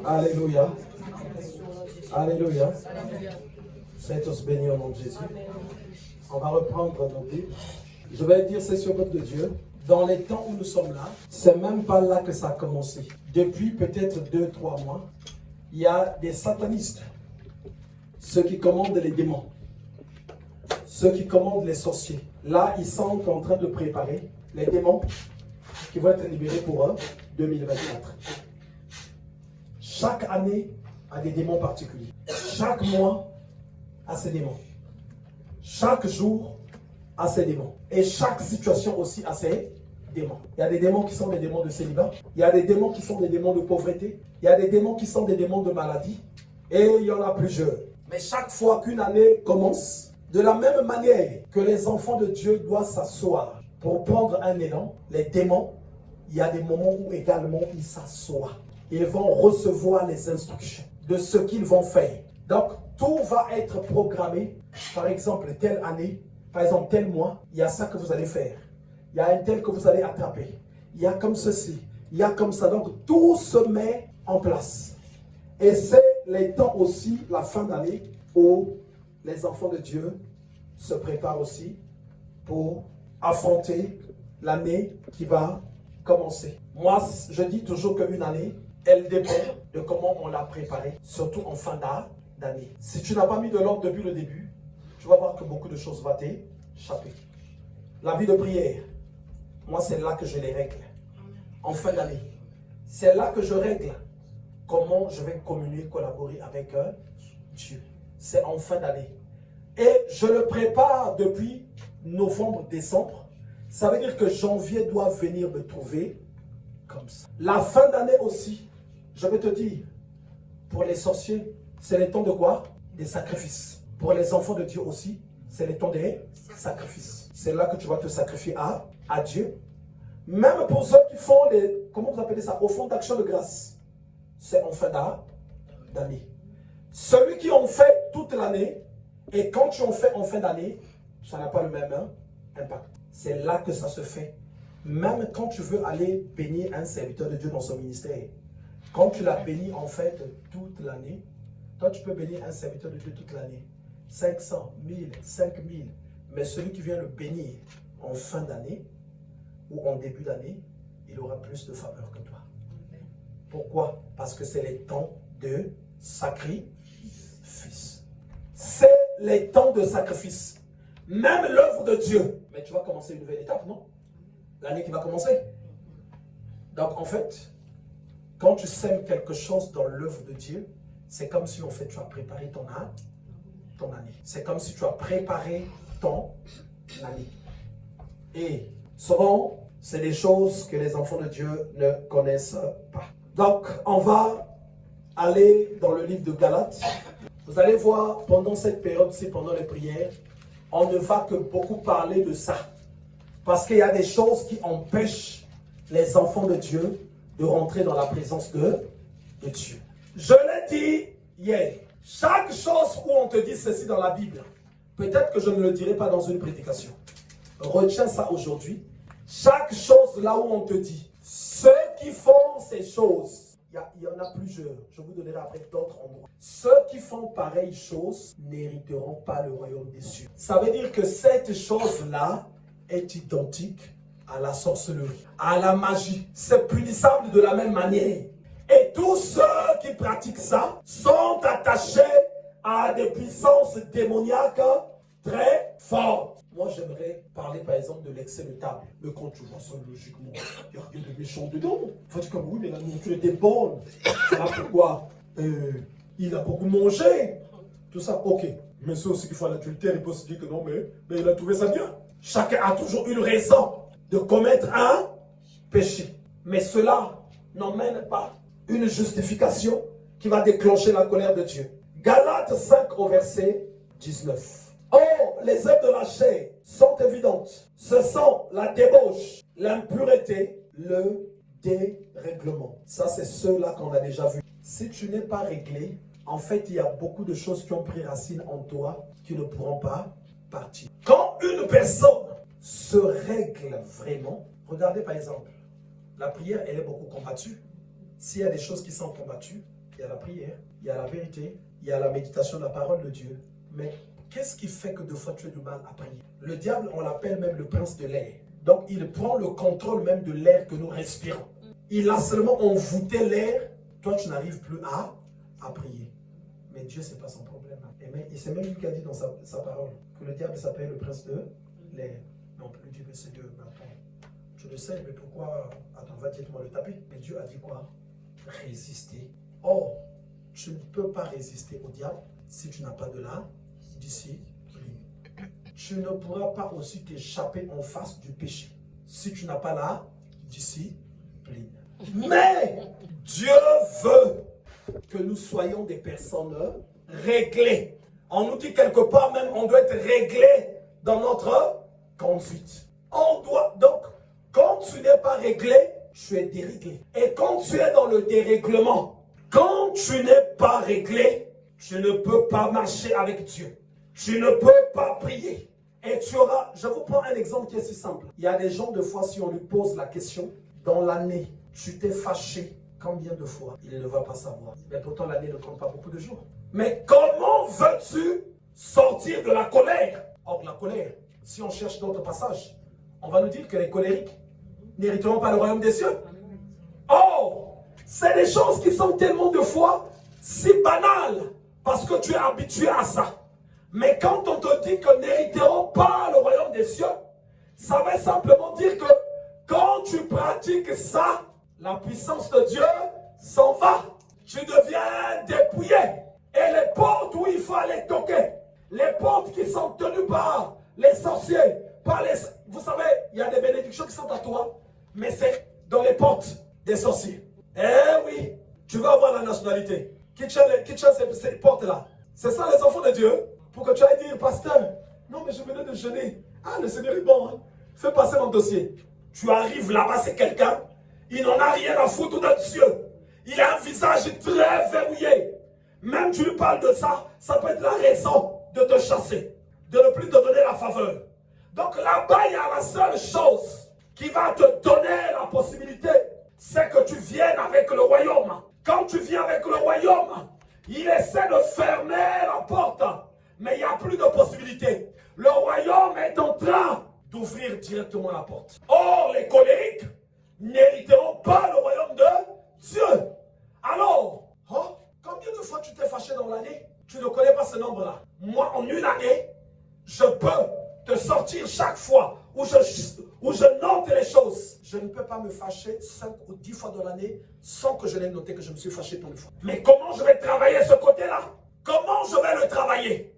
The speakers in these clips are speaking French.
Alléluia. Alléluia. Soyez tous bénis au nom de Jésus. On va reprendre nos Bibles. Je vais dire, c'est sur votre de Dieu. Dans les temps où nous sommes là, c'est même pas là que ça a commencé. Depuis peut-être 2-3 mois, il y a des satanistes, ceux qui commandent les démons, ceux qui commandent les sorciers. Là, ils sont en train de préparer les démons qui vont être libérés pour eux 2024. Chaque année a des démons particuliers. Chaque mois a ses démons. Chaque jour a ses démons. Et chaque situation aussi a ses démons. Il y a des démons qui sont des démons de célibat. Il y a des démons qui sont des démons de pauvreté. Il y a des démons qui sont des démons de maladie. Et il y en a plusieurs. Mais chaque fois qu'une année commence, de la même manière que les enfants de Dieu doivent s'asseoir pour prendre un élan, les démons, il y a des moments où également ils s'assoient. Ils vont recevoir les instructions de ce qu'ils vont faire. Donc, tout va être programmé. Par exemple, telle année, par exemple, tel mois, il y a ça que vous allez faire. Il y a un tel que vous allez attraper. Il y a comme ceci. Il y a comme ça. Donc, tout se met en place. Et c'est les temps aussi, la fin d'année, où les enfants de Dieu se préparent aussi pour affronter l'année qui va commencer. Moi, je dis toujours qu'une année, elle dépend de comment on l'a préparée, surtout en fin d'année. Si tu n'as pas mis de l'ordre depuis le début, tu vas voir que beaucoup de choses vont t'échapper. La vie de prière, moi, c'est là que je les règle. En fin d'année, c'est là que je règle comment je vais communier, collaborer avec Dieu. C'est en fin d'année. Et je le prépare depuis novembre, décembre. Ça veut dire que janvier doit venir me trouver comme ça. La fin d'année aussi, je vais te dire, pour les sorciers, c'est le temps de quoi? Des sacrifices. Pour les enfants de Dieu aussi, c'est le temps des sacrifices. C'est là que tu vas te sacrifier à Dieu. Même pour ceux qui font les, comment vous appelez ça, au fond d'action de grâce, c'est en fin d'année. Celui qui en fait toute l'année, et quand tu en fais en fin d'année, ça n'a pas le même impact. C'est là que ça se fait. Même quand tu veux aller bénir un serviteur de Dieu dans son ministère, quand tu l'as béni en fait toute l'année, toi tu peux bénir un serviteur de Dieu toute l'année. 500, 1000, 5000. Mais celui qui vient le bénir en fin d'année ou en début d'année, il aura plus de faveur que toi. Pourquoi? Parce que c'est les temps de sacrifice. C'est les temps de sacrifice. Même l'œuvre de Dieu. Mais tu vas commencer une nouvelle étape, non? L'année qui va commencer. Donc en fait, quand tu sèmes quelque chose dans l'œuvre de Dieu, c'est comme si en fait tu as préparé ton année. C'est comme si tu as préparé ton année. Et souvent, c'est des choses que les enfants de Dieu ne connaissent pas. Donc, on va aller dans le livre de Galates. Vous allez voir, pendant cette période-ci, pendant les prières, on ne va que beaucoup parler de ça. Parce qu'il y a des choses qui empêchent les enfants de Dieu de rentrer dans la présence de Dieu. Je l'ai dit hier, chaque chose où on te dit ceci dans la Bible, peut-être que je ne le dirai pas dans une prédication. Retiens ça aujourd'hui. Chaque chose là où on te dit, ceux qui font ces choses, il y en a plusieurs, je vous donnerai après d'autres endroits. Ceux qui font pareilles choses n'hériteront pas le royaume des cieux. Ça veut dire que cette chose-là est identique à la sorcellerie, à la magie. C'est punissable de la même manière. Et tous ceux qui pratiquent ça sont attachés à des puissances démoniaques très fortes. Moi, j'aimerais parler par exemple de l'excès de table. Mais quand tu vois ça logiquement, il y a rien de méchant dedans. Faut dire comme oui, mais la nourriture était bonne. Voilà pourquoi il a beaucoup mangé. Tout ça, ok. Mais ceux aussi qui font l'adultère, ils peuvent se dire que non, mais il a trouvé ça bien. Chacun a toujours une raison de commettre un péché. Mais cela n'emmène pas une justification qui va déclencher la colère de Dieu. Galates 5 au verset 19. Or, les œuvres de la chair sont évidentes. Ce sont la débauche, l'impureté, le dérèglement. Ça, c'est ceux-là qu'on a déjà vu. Si tu n'es pas réglé, en fait, il y a beaucoup de choses qui ont pris racine en toi qui ne pourront pas partir. Quand une personne se règle vraiment, regardez par exemple, la prière, elle est beaucoup combattue. S'il y a des choses qui sont combattues, Il y a la prière, il y a la vérité, il y a la méditation de la parole de Dieu. Mais qu'est-ce qui fait que des fois tu as du mal à prier? Le diable, on l'appelle même le prince de l'air. Donc il prend le contrôle même de l'air que nous respirons. Il a seulement envoûté l'air. Toi, tu n'arrives plus à prier. Mais Dieu, ce n'est pas son problème. Et c'est même lui qui a dit dans sa parole que le diable s'appelle le prince de l'air. Mais on peut lui dire, mais c'est Dieu. Mais attends, tu le sais, mais pourquoi? Attends, va directement le taper. Mais Dieu a dit quoi? Résister. Or, tu ne peux pas résister au diable si tu n'as pas de la discipline. Tu ne pourras pas aussi t'échapper en face du péché si tu n'as pas la discipline. Mais Dieu veut que nous soyons des personnes réglées. On nous dit quelque part même, on doit être réglé dans notre conduite. On doit, donc, quand tu n'es pas réglé, tu es déréglé. Et quand tu es dans le dérèglement, quand tu n'es pas réglé, tu ne peux pas marcher avec Dieu. Tu ne peux pas prier. Et tu auras, je vous prends un exemple qui est si simple. Il y a des gens, de fois, si on lui pose la question, dans l'année, tu t'es fâché combien de fois? Il ne va pas savoir. Mais pourtant, l'année ne compte pas beaucoup de jours. Mais comment veux-tu sortir de la colère? Or, la colère, si on cherche d'autres passages, on va nous dire que les colériques n'hériteront pas le royaume des cieux. Or, c'est des choses qui sont tellement de fois si banales parce que tu es habitué à ça. Mais quand on te dit que n'hériteront pas le royaume des cieux, ça veut simplement dire que quand tu pratiques ça, la puissance de Dieu s'en va. Tu deviens dépouillé. Et les portes où il faut aller toquer, les portes qui sont tenues par les sorciers, par les... Vous savez, il y a des bénédictions qui sont à toi, mais c'est dans les portes des sorciers. Eh oui, tu vas avoir la nationalité. Qui tient ces portes-là? C'est ça les enfants de Dieu. Pour que tu ailles dire, pasteur, non mais je venais de jeûner. Ah, le Seigneur est bon, hein. Fais passer mon dossier. Tu arrives là-bas, c'est quelqu'un, il n'en a rien à foutre de Dieu. Il a un visage très verrouillé. Même tu lui parles de ça, ça peut être la raison de te chasser, de ne plus te donner la faveur. Donc là-bas, il y a la seule chose qui va te donner la possibilité, c'est que tu viennes avec le royaume. Quand tu viens avec le royaume, il essaie de fermer la porte, mais il n'y a plus de possibilité. Le royaume est en train d'ouvrir directement la porte. Or, les colériques n'hériteront pas le royaume de Dieu. Alors, combien de fois tu t'es fâché dans l'année? Tu ne connais pas ce nombre-là. Moi, en une année, je peux te sortir chaque fois où je note les choses. Je ne peux pas me fâcher 5 ou 10 fois dans l'année sans que je n'ai noté que je me suis fâché tant de fois. Mais comment je vais travailler ce côté-là? Comment je vais le travailler?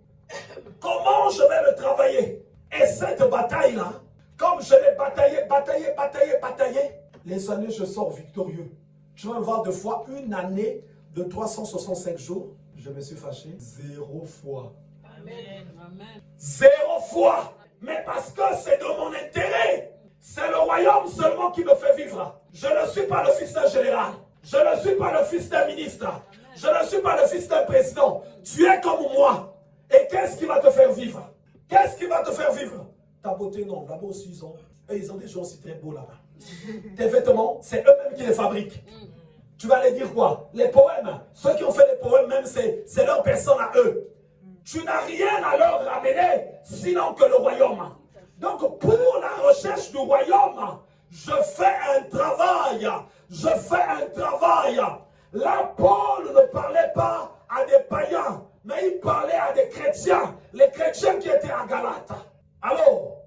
Comment je vais le travailler? Et cette bataille-là, comme je l'ai bataillé, les années, je sors victorieux. Tu vas voir deux fois, une année de 365 jours, je me suis fâché 0 fois. Amen. Amen. 0 fois. Mais parce que c'est de mon intérêt. C'est le royaume seulement qui me fait vivre. Je ne suis pas le fils d'un général. Je ne suis pas le fils d'un ministre. Je ne suis pas le fils d'un président. Tu es comme moi. Et qu'est-ce qui va te faire vivre? Qu'est-ce qui va te faire vivre? Ta beauté, non. Là-bas aussi, ils ont des gens aussi très beaux là-bas. Tes vêtements, c'est eux-mêmes qui les fabriquent. Tu vas les dire quoi? Les poèmes. Ceux qui ont fait les poèmes, même, c'est leur personne à eux. Tu n'as rien à leur ramener, sinon que le royaume. Donc, pour la recherche du royaume, je fais un travail. Je fais un travail. Là, Paul ne parlait pas à des païens, mais il parlait à des chrétiens. Les chrétiens qui étaient à Galate. Alors,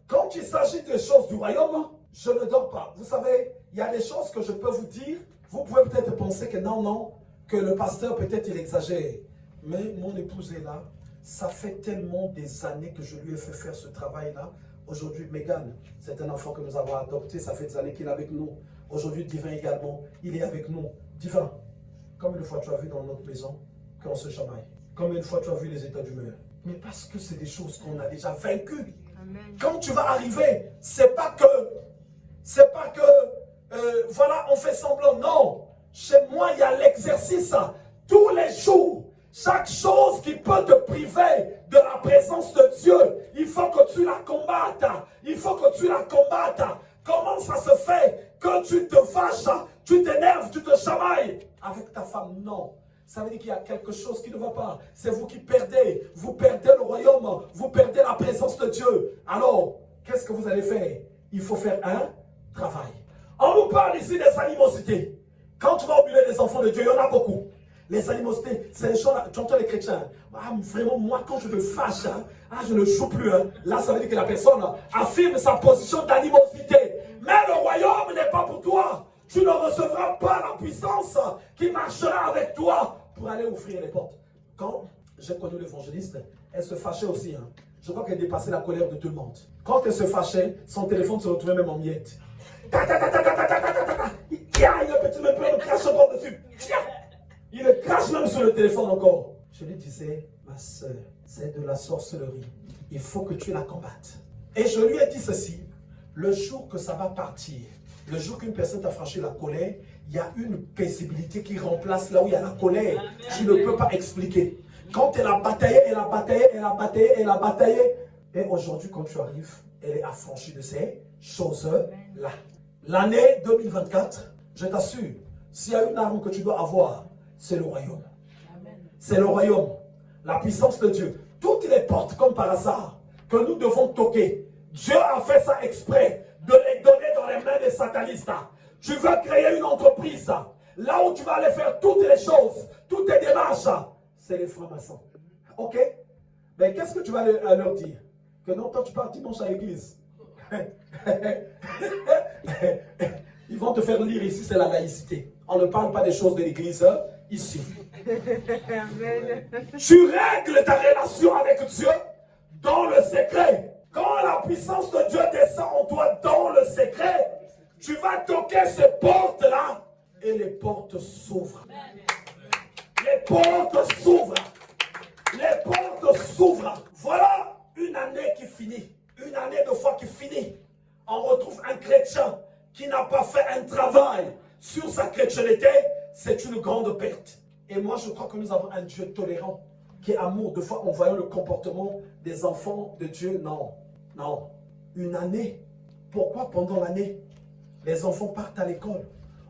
quand il s'agit des choses du royaume, je ne dors pas. Vous savez, il y a des choses que je peux vous dire. Vous pouvez peut-être penser que non, que le pasteur peut-être il exagère. Mais mon épouse est là. Ça fait tellement des années que je lui ai fait faire ce travail-là. Aujourd'hui, Megan, c'est un enfant que nous avons adopté. Ça fait des années qu'il est avec nous. Aujourd'hui, Divin également, il est avec nous. Divin, combien de fois tu as vu dans notre maison qu'on se chamaille? Combien de fois tu as vu les états d'humeur? Mais parce que c'est des choses qu'on a déjà vaincues. Amen. Quand tu vas arriver, c'est pas que voilà, on fait semblant. Non, chez moi, il y a l'exercice tous les jours. Chaque chose qui peut te priver de la présence de Dieu, il faut que tu la combattes. Il faut que tu la combattes. Comment ça se fait que tu te fâches, tu t'énerves, tu te chamailles avec ta femme? Non. ça veut dire qu'il y a quelque chose qui ne va pas. C'est vous qui perdez. Vous perdez le royaume. Vous perdez la présence de Dieu. Alors, qu'est-ce que vous allez faire? Il faut faire un travail. On nous parle ici des animosités. Quand tu vas au milieu des enfants de Dieu, il y en a beaucoup. Les animosités, c'est les choses, tu entends les chrétiens. Ah, vraiment, moi, quand je me fâche, je ne joue plus. Là, ça veut dire que la personne affirme sa position d'animosité. Mais le royaume n'est pas pour toi. Tu ne recevras pas la puissance qui marchera avec toi pour aller ouvrir les portes. Quand j'ai connu l'évangéliste, elle se fâchait aussi. Je crois qu'elle dépassait la colère de tout le monde. Quand elle se fâchait, son téléphone se retrouvait même en miettes. Il crache encore dessus. Il le crache même sur le téléphone encore. Je lui disais, ma soeur, c'est de la sorcellerie. Il faut que tu la combattes. Et je lui ai dit ceci, le jour que ça va partir, le jour qu'une personne t'a franchi la colère, il y a une paisibilité qui remplace là où il y a la colère. Tu ne peux pas expliquer. Quand elle a bataillé, elle a bataillé, elle a bataillé, elle a bataillé. Et aujourd'hui, quand tu arrives, elle est affranchie de ces choses-là. L'année 2024, je t'assure, s'il y a une arme que tu dois avoir, c'est le royaume. C'est le royaume. La puissance de Dieu. Toutes les portes, comme par hasard, que nous devons toquer. Dieu a fait ça exprès, de les donner dans les mains des satanistes. Tu veux créer une entreprise, là où tu vas aller faire toutes les choses, toutes tes démarches, c'est les francs-maçons. Ok? Mais qu'est-ce que tu vas leur dire? Que non, toi tu pars dimanche à l'église. Ils vont te faire lire ici, c'est la laïcité. On ne parle pas des choses de l'église ici. Tu règles ta relation avec Dieu dans le secret. Quand la puissance de Dieu descend en toi dans le secret, tu vas toquer ces portes-là et les portes s'ouvrent. Les portes s'ouvrent. Les portes s'ouvrent. Voilà une année qui finit. Une année de foi qui finit. On retrouve un chrétien qui n'a pas fait un travail sur sa chrétienté. C'est une grande perte. Et moi, je crois que nous avons un Dieu tolérant, qui est amour. De fois, en voyant le comportement des enfants de Dieu, non. Non. Une année. Pourquoi pendant l'année, les enfants partent à l'école?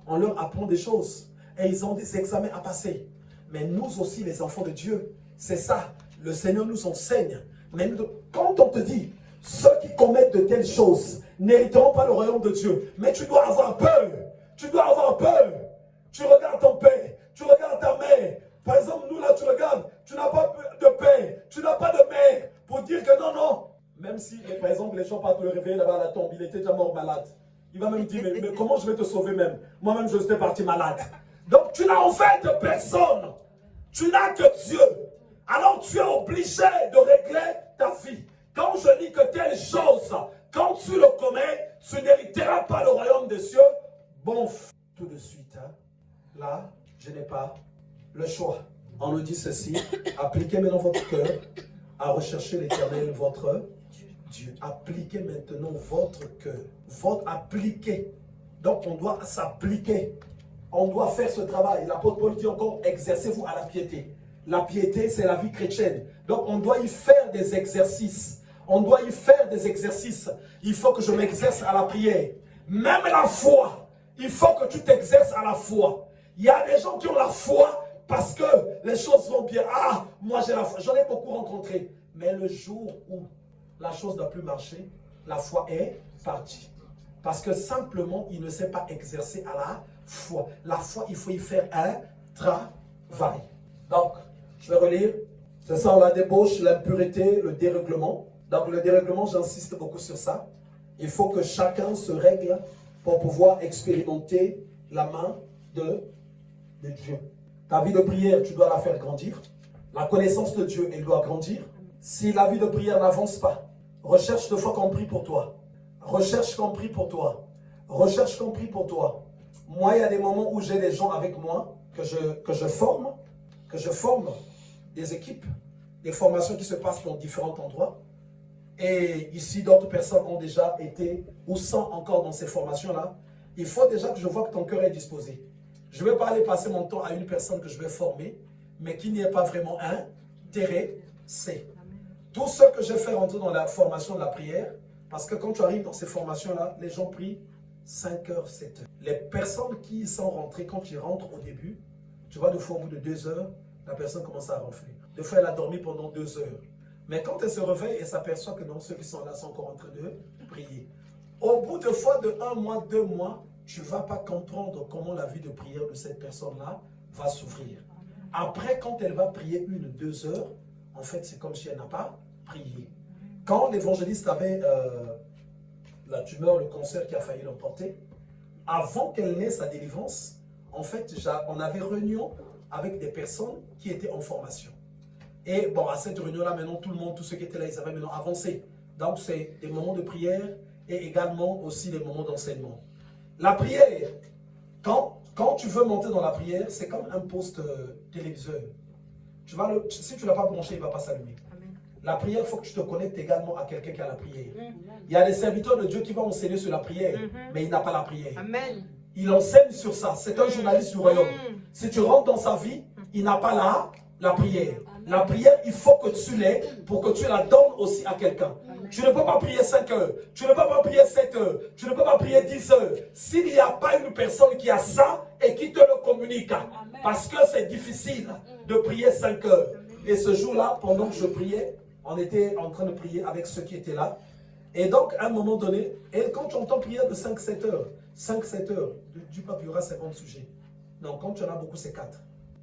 On leur apprend des choses. Et ils ont des examens à passer. Mais nous aussi, les enfants de Dieu, c'est ça. Le Seigneur nous enseigne. Mais quand on te dit, ceux qui commettent de telles choses n'hériteront pas le royaume de Dieu. Mais tu dois avoir peur. Tu dois avoir peur. Tu regardes ton père. Tu regardes ta mère. Par exemple, nous là, tu regardes. Tu n'as pas de père. Tu n'as pas de mère. Pour dire que non, non. Même si, par exemple, les gens partent le réveiller là-bas à la tombe. Il était déjà mort malade. Il va même dire, mais comment je vais te sauver même? Moi-même, je suis parti malade. Donc, tu n'as en fait personne. Tu n'as que Dieu. Alors, tu es obligé de régler ta vie. Quand je dis que telle chose, quand tu le commets, tu n'hériteras pas le royaume des cieux. Bon, tout de suite, là, je n'ai pas le choix. On nous dit ceci, appliquez maintenant votre cœur à rechercher l'Éternel, votre Dieu. Appliquez maintenant votre cœur. Votre appliquer. Donc, on doit s'appliquer. On doit faire ce travail. L'apôtre Paul dit encore, exercez-vous à la piété. La piété, c'est la vie chrétienne. Donc, on doit y faire des exercices. On doit y faire des exercices. Il faut que je m'exerce à la prière. Même la foi. Il faut que tu t'exerces à la foi. Il y a des gens qui ont la foi parce que les choses vont bien. Ah, moi j'ai la foi. J'en ai beaucoup rencontré. Mais le jour où la chose n'a plus marché, la foi est partie. Parce que simplement, il ne s'est pas exercé à la foi. La foi, il faut y faire un travail. Donc, je vais relire. C'est ça, la débauche, l'impureté, le dérèglement. Donc, le dérèglement, j'insiste beaucoup sur ça. Il faut que chacun se règle pour pouvoir expérimenter la main de Dieu. Ta vie de prière, tu dois la faire grandir. La connaissance de Dieu, elle doit grandir. Si la vie de prière n'avance pas, recherche de fois qu'on prie pour toi. Recherche qu'on prie pour toi. Recherche qu'on prie pour toi. Moi, il y a des moments où j'ai des gens avec moi que je forme des équipes, des formations qui se passent dans différents endroits. Et ici, d'autres personnes ont déjà été ou sont encore dans ces formations-là. Il faut déjà que je vois que ton cœur est disposé. Je ne vais pas aller passer mon temps à une personne que je vais former, mais qui n'y est pas vraiment intéressé. Tout ce que je fais rentrer dans la formation de la prière, parce que quand tu arrives dans ces formations-là, les gens prient 5 heures, 7 heures. Les personnes qui sont rentrées, quand ils rentrent au début, Tu vois, des fois, au bout de 2 heures, la personne commence à ronfler. Des fois, elle a dormi pendant 2 heures. Mais quand elle se réveille, elle s'aperçoit que non, ceux qui sont là sont encore en train de prier. Au bout de fois de 1 mois, 2 mois, tu ne vas pas comprendre comment la vie de prière de cette personne-là va s'ouvrir. Après, quand elle va prier 1-2 heures, en fait, c'est comme si elle n'a pas prié. Quand l'évangéliste avait la tumeur, le cancer qui a failli l'emporter, avant qu'elle n'ait sa délivrance, en fait, on avait réunion avec des personnes qui étaient en formation. Et bon, à cette réunion-là, maintenant, tout le monde, tous ceux qui étaient là, ils avaient maintenant avancé. Donc, c'est des moments de prière et également aussi des moments d'enseignement. La prière, quand tu veux monter dans la prière, c'est comme un poste téléviseur. Si tu ne l'as pas branché, il ne va pas s'allumer. La prière, il faut que tu te connectes également à quelqu'un qui a la prière. Il y a des serviteurs de Dieu qui vont enseigner sur la prière, mais il n'a pas la prière. Amen. Il enseigne sur ça. C'est un journaliste du royaume. Si tu rentres dans sa vie, il n'a pas la prière. La prière, il faut que tu l'aies pour que tu la donnes aussi à quelqu'un. Tu ne peux pas prier 5 heures. Tu ne peux pas prier 7 heures. Tu ne peux pas prier 10 heures. S'il n'y a pas une personne qui a ça et qui te le communique. Parce que c'est difficile de prier 5 heures. Et ce jour-là, pendant que je priais, on était en train de prier avec ceux qui étaient là. Et donc, à un moment donné, et quand tu entends prière de 5-7 heures, 5-7 heures, du pape, il y aura 50 sujets. Non, quand tu en as beaucoup, c'est 4.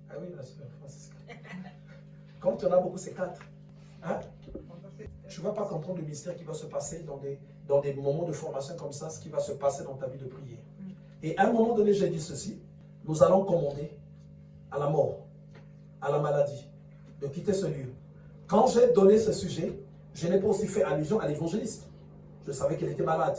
Ah oui, la sœur Francisca. Quand tu en as beaucoup, c'est 4. Hein? Tu ne vas pas comprendre le mystère qui va se passer dans des moments de formation comme ça, ce qui va se passer dans ta vie de prière. Et à un moment donné, j'ai dit ceci, nous allons commander à la mort, à la maladie, de quitter ce lieu. Quand j'ai donné ce sujet, je n'ai pas aussi fait allusion à l'évangéliste. Je savais qu'elle était malade.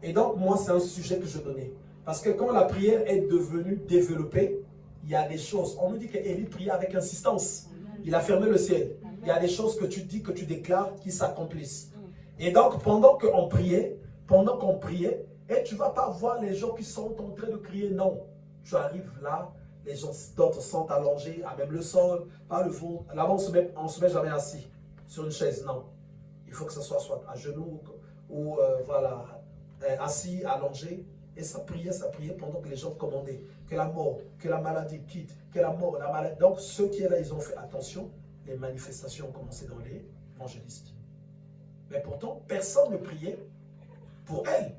Et donc, moi, c'est un sujet que je donnais. Parce que quand la prière est devenue développée, il y a des choses. On nous dit qu'Élie priait avec insistance. Il a fermé le ciel. Il y a des choses que tu dis, que tu déclares qui s'accomplissent. Et donc, pendant qu'on priait, et tu ne vas pas voir les gens qui sont en train de crier, non. Tu arrives là, les gens d'autres sont allongés, à même le sol, par le fond. Là-bas, on ne se met jamais assis sur une chaise, non. Il faut que ce soit à genoux ou voilà, assis, allongé. Et ça priait pendant que les gens commandaient. Que la mort, que la maladie quitte, que la mort, la maladie. Donc, ceux qui sont là, ils ont fait attention. Les manifestations ont commencé dans les évangélistes. Mais pourtant, personne ne priait pour elle.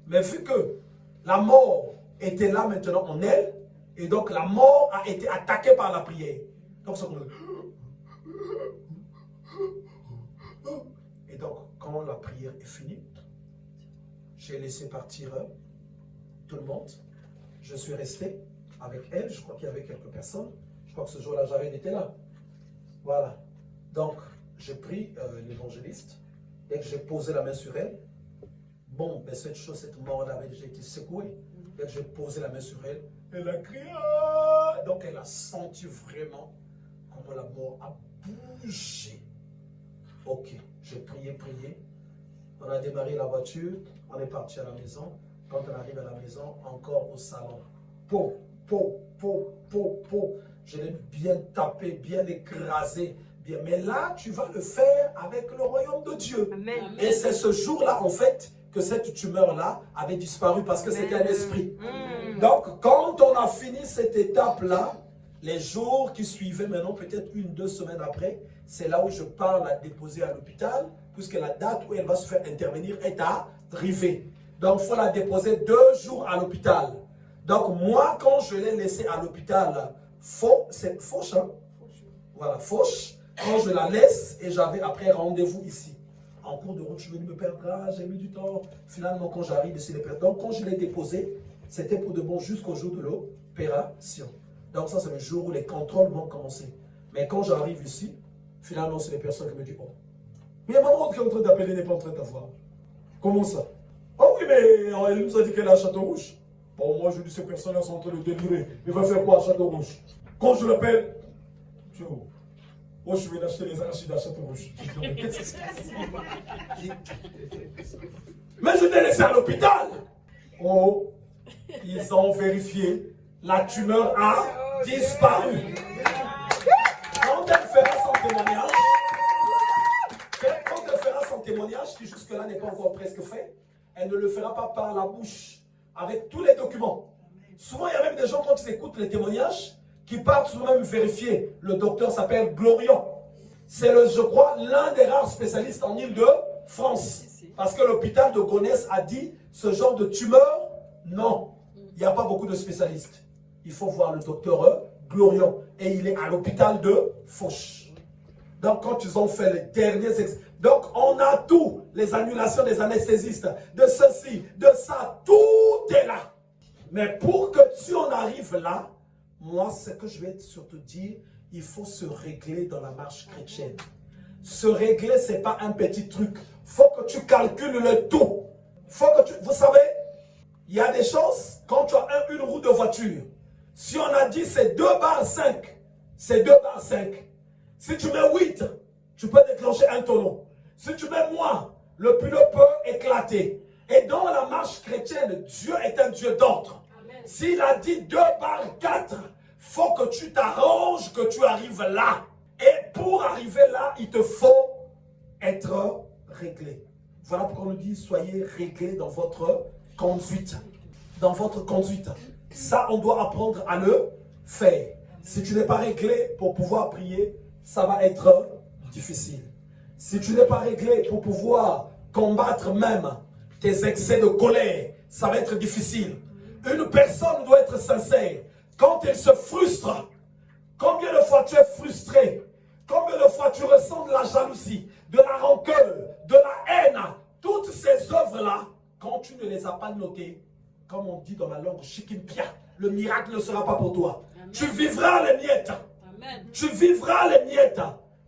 Mais vu que la mort était là maintenant en elle, et donc la mort a été attaquée par la prière. Donc, ça commence. Et donc, quand la prière est finie, j'ai laissé partir tout le monde. Je suis resté avec elle. Je crois qu'il y avait quelques personnes. Je crois que ce jour-là, Jared était là. Voilà. Donc, j'ai pris l'évangéliste. Dès que j'ai posé la main sur elle, bon, ben cette mort-là avait déjà été secouée. Dès que j'ai posé la main sur elle, elle a crié. Donc, elle a senti vraiment comment la mort a bougé. Ok, j'ai prié. On a démarré la voiture. On est parti à la maison. Quand on arrive à la maison, encore au salon. Po. Je l'ai bien tapé, bien écrasé. Bien. Mais là, tu vas le faire avec le royaume de Dieu. Amen. Et c'est ce jour-là, en fait, que cette tumeur-là avait disparu parce que c'était un esprit. Donc, quand on a fini cette étape-là, les jours qui suivaient maintenant, peut-être 1-2 semaines après, c'est là où je pars la déposer à l'hôpital, puisque la date où elle va se faire intervenir est arrivée. Donc, il faut la déposer 2 jours à l'hôpital. Donc, moi, quand je l'ai laissée à l'hôpital, c'est Fauche, hein? Voilà, Fauche. Quand je la laisse, et j'avais après rendez-vous ici. En cours de route, je suis venu me perdre, j'ai mis du temps. Finalement, quand j'arrive ici, donc quand je l'ai déposée, c'était pour de bon jusqu'au jour de l'opération. Donc ça, c'est le jour où les contrôles vont commencer. Mais quand j'arrive ici, finalement, c'est les personnes qui me disent, oh, mais maman qui est en train d'appeler n'est pas en train d'avoir. Comment ça? Oh oui, mais elle nous a dit qu'elle est à Château-Rouge. Bon, moi, je dis, ces personnes-là sont en train de délirer. Il va faire quoi à Château-Rouge? Quand je l'appelle, tu vois, moi, je vais acheter les arachides à Château-Rouge. Mais je t'ai laissé à l'hôpital. Oh, ils ont vérifié. La tumeur a disparu. Quand elle fera son témoignage, qui jusque-là n'est pas encore presque fait, elle ne le fera pas par la bouche, avec tous les documents. Souvent, il y a même des gens, quand ils écoutent les témoignages, qui partent soi-même vérifier. Le docteur s'appelle Glorion. C'est, je crois, l'un des rares spécialistes en Île-de-France. Parce que l'hôpital de Gonesse a dit, ce genre de tumeur, non. Il n'y a pas beaucoup de spécialistes. Il faut voir le docteur Glorion. Et il est à l'hôpital de Fauche. Donc, quand ils ont fait les derniers... Donc, on a tout. Les annulations des anesthésistes, de ceci, de ça, tout est là. Mais pour que tu en arrives là, moi, ce que je vais surtout dire, il faut se régler dans la marche chrétienne. Se régler, ce n'est pas un petit truc. Il faut que tu calcules le tout. Faut que tu... Vous savez, il y a des choses, quand tu as une roue de voiture, si on a dit c'est 2 barres 5, c'est 2 barres 5. Si tu mets 8, tu peux déclencher un tonneau. Si tu mets moins, le pneu peut éclater. Et dans la marche chrétienne, Dieu est un Dieu d'ordre. S'il a dit 2 barres 4, faut que tu t'arranges, que tu arrives là. Et pour arriver là, il te faut être réglé. Voilà pourquoi on nous dit, soyez réglés dans votre conduite. Dans votre conduite. Ça, on doit apprendre à le faire. Si tu n'es pas réglé pour pouvoir prier, ça va être difficile. Si tu n'es pas réglé pour pouvoir combattre même tes excès de colère, ça va être difficile. Une personne doit être sincère. Quand elle se frustre, combien de fois tu es frustré? Combien de fois tu ressens de la jalousie, de la rancœur, de la haine? Toutes ces œuvres-là, quand tu ne les as pas notées, comme on dit dans la langue chikimpia, le miracle ne sera pas pour toi. Amen. Tu vivras les miettes. Amen. Tu vivras les miettes.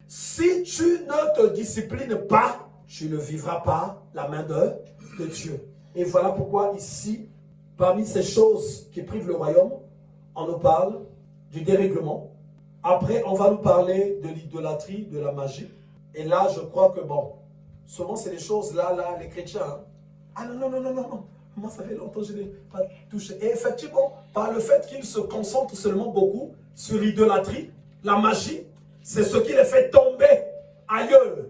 Si tu ne te disciplines pas, tu ne vivras pas la main de Dieu. Et voilà pourquoi ici, parmi ces choses qui privent le royaume, on nous parle du dérèglement. Après, on va nous parler de l'idolâtrie, de la magie. Et là, je crois que bon, souvent c'est des choses là, les chrétiens. Hein. Ah non. Moi, ça fait longtemps que je n'ai pas touché. Et effectivement, par le fait qu'ils se concentrent seulement beaucoup sur l'idolâtrie, la magie, c'est ce qui les fait tomber ailleurs.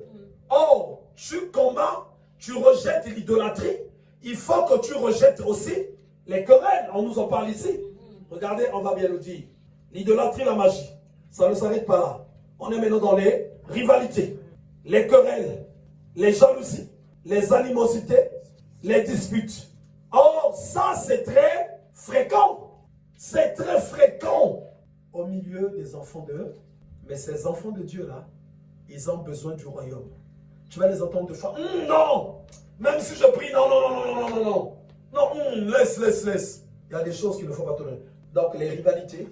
Or, tu combats, tu rejettes l'idolâtrie, il faut que tu rejettes aussi les querelles. On nous en parle ici. Regardez, on va bien le dire. L'idolâtrie, la magie, ça ne s'arrête pas là. On est maintenant dans les rivalités, les querelles, les jalousies, les animosités, les disputes. Or, ça, c'est très fréquent. C'est très fréquent au milieu des enfants de Dieu. Mais ces enfants de Dieu, là, ils ont besoin du royaume. Tu vas les entendre deux fois. Non! Même si je prie, non. Non, laisse. Il y a des choses qu'il ne faut pas tolérer. Donc, les rivalités,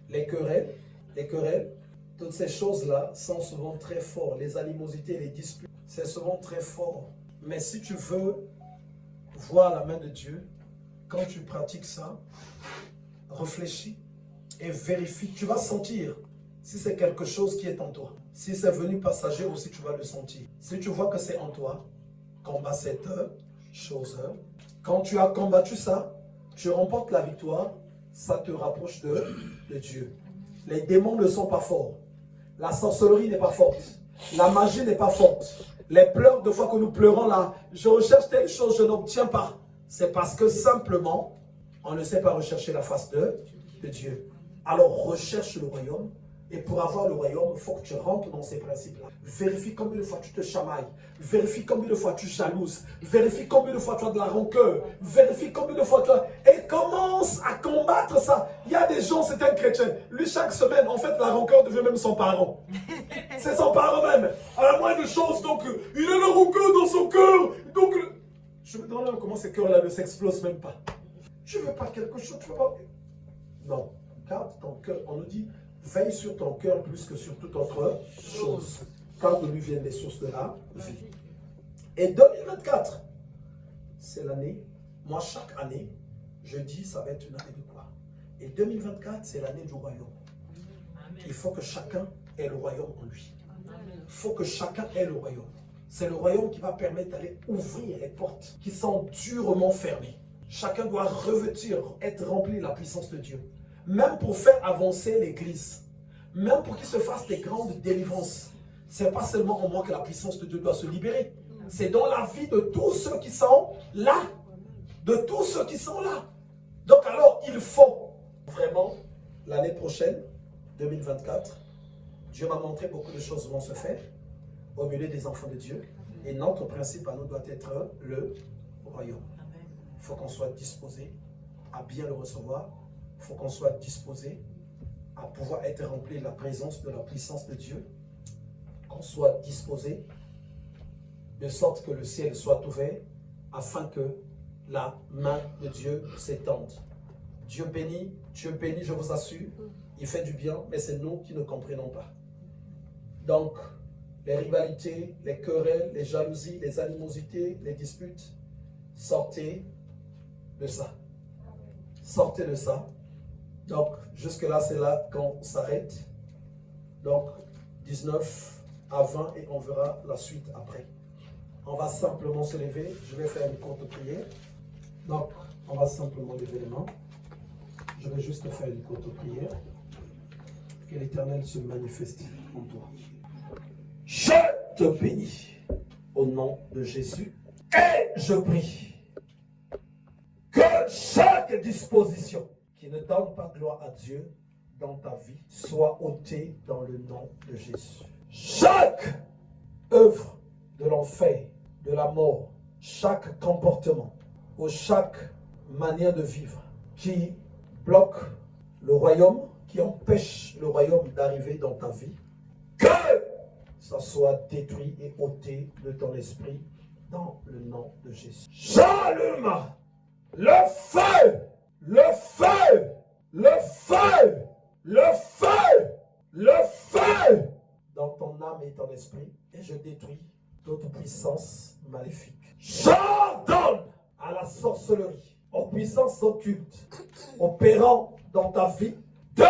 les querelles, toutes ces choses-là sont souvent très fortes. Les animosités, les disputes, c'est souvent très fort. Mais si tu veux voir la main de Dieu, quand tu pratiques ça, réfléchis et vérifie. Tu vas sentir si c'est quelque chose qui est en toi. Si c'est venu passager aussi, tu vas le sentir. Si tu vois que c'est en toi, combat cette chose. Quand tu as combattu ça, tu remportes la victoire, ça te rapproche de Dieu. Les démons ne sont pas forts. La sorcellerie n'est pas forte. La magie n'est pas forte. Les pleurs, de fois que nous pleurons là, je recherche telle chose, je n'obtiens pas. C'est parce que simplement, on ne sait pas rechercher la face de Dieu. Alors recherche le royaume. Et pour avoir le royaume, il faut que tu rentres dans ces principes-là. Vérifie combien de fois tu te chamailles. Vérifie combien de fois tu jalouses. Vérifie combien de fois tu as de la rancœur. Vérifie combien de fois tu as... Et commence à combattre ça. Il y a des gens, c'est un chrétien. Lui, chaque semaine, en fait, la rancœur devient même son parent. C'est son parent même. À la moindre chose, donc, il a la rancœur dans son cœur. Donc, je me demande comment ces cœurs-là ne s'explosent même pas. Tu veux pas quelque chose, tu veux pas... Non. Garde ton cœur. On nous dit... Veille sur ton cœur plus que sur toute autre chose. Car de lui viennent les sources de la vie. Et 2024, c'est l'année. Moi, chaque année, je dis ça va être une année de quoi? Et 2024, c'est l'année du royaume. Il faut que chacun ait le royaume en lui. Il faut que chacun ait le royaume. C'est le royaume qui va permettre d'aller ouvrir les portes qui sont durement fermées. Chacun doit revêtir, être rempli de la puissance de Dieu. Même pour faire avancer l'église, même pour qu'il se fasse des grandes délivrances, ce n'est pas seulement en moi que la puissance de Dieu doit se libérer. C'est dans la vie de tous ceux qui sont là. De tous ceux qui sont là. Donc alors, il faut vraiment, l'année prochaine, 2024, Dieu m'a montré beaucoup de choses vont se faire au milieu des enfants de Dieu. Et notre principe à nous doit être le royaume. Il faut qu'on soit disposé à bien le recevoir. Il faut qu'on soit disposé à pouvoir être rempli de la présence, de la puissance de Dieu. Qu'on soit disposé de sorte que le ciel soit ouvert afin que la main de Dieu s'étende. Dieu bénit, je vous assure, il fait du bien, mais c'est nous qui ne comprenons pas. Donc, les rivalités, les querelles, les jalousies, les animosités, les disputes, sortez de ça. Sortez de ça. Donc, jusque-là, c'est là qu'on s'arrête. Donc, 19 à 20 et on verra la suite après. On va simplement se lever. Je vais faire une courte prière. Donc, on va simplement lever les mains. Je vais juste faire une courte prière. Que l'Éternel se manifeste en toi. Je te bénis au nom de Jésus. Et je prie que chaque disposition qui ne donne pas gloire à Dieu dans ta vie soit ôtée dans le nom de Jésus. Chaque œuvre de l'enfer, de la mort, chaque comportement ou chaque manière de vivre qui bloque le royaume, qui empêche le royaume d'arriver dans ta vie, que ça soit détruit et ôté de ton esprit dans le nom de Jésus. J'allume le feu, le feu, le feu, le feu, le feu dans ton âme et ton esprit et je détruis toute puissance maléfique. J'ordonne à la sorcellerie, aux puissances occultes opérant dans ta vie de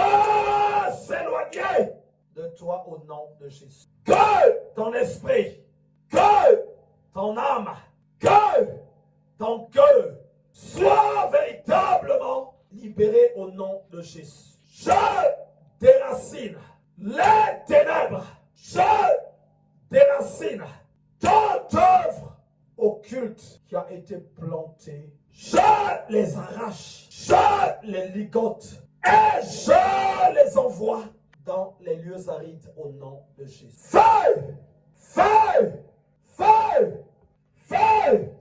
s'éloigner de toi au nom de Jésus. Que ton esprit, que ton âme, que ton cœur soit véritablement libéré au nom de Jésus. Je déracine les ténèbres. Je déracine toute œuvre occulte qui a été plantée. Je les arrache, je les ligote et je les envoie dans les lieux arides au nom de Jésus. Feu! Feu! Feu! Feu!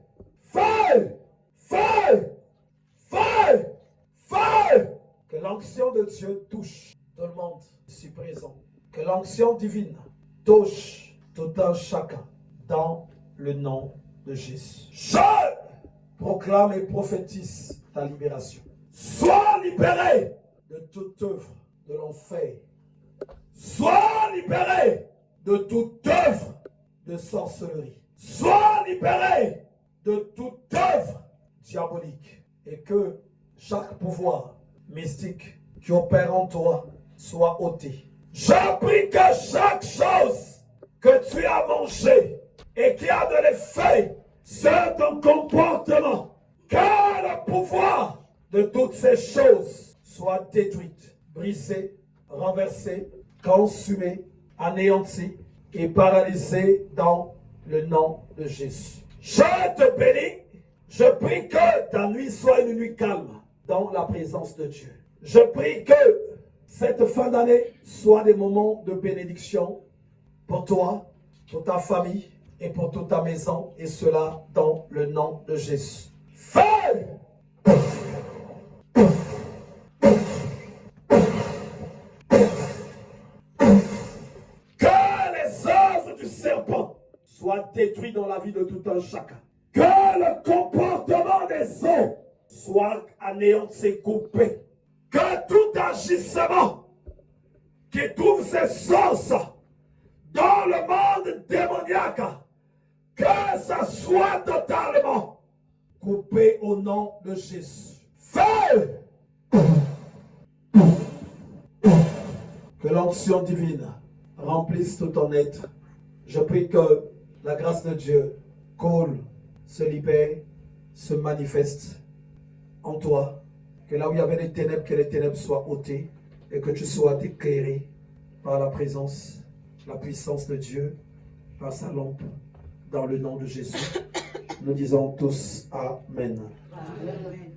Feu! Feu! Feu! Feu! Que l'onction de Dieu touche tout le monde ici présent. Que l'onction divine touche tout un chacun dans le nom de Jésus. Je proclame et prophétise ta libération. Sois libéré de toute œuvre de l'enfer. Sois libéré de toute œuvre de sorcellerie. Sois libéré de toute œuvre diabolique. Et que chaque pouvoir mystique qui opère en toi soit ôté. Je prie que chaque chose que tu as mangé et qui a de l'effet sur ton comportement, que le pouvoir de toutes ces choses soit détruite, brisée, renversée, consumée, anéantie et paralysée dans le nom de Jésus. Je te bénis. Je prie que ta nuit soit une nuit calme dans la présence de Dieu. Je prie que cette fin d'année soit des moments de bénédiction pour toi, pour ta famille et pour toute ta maison, et cela dans le nom de Jésus. Feu! Que les œuvres du serpent soient détruites dans la vie de tout un chacun. Que le comportement des hommes soit anéanti, coupé. Que tout agissement qui trouve ses sources dans le monde démoniaque, que ça soit totalement coupé au nom de Jésus. Feu! Que l'onction divine remplisse tout ton être. Je prie que la grâce de Dieu coule, se libère, se manifeste en toi. Que là où il y avait des ténèbres, que les ténèbres soient ôtées et que tu sois éclairé par la présence, la puissance de Dieu, par sa lampe, dans le nom de Jésus. Nous disons tous Amen. Amen.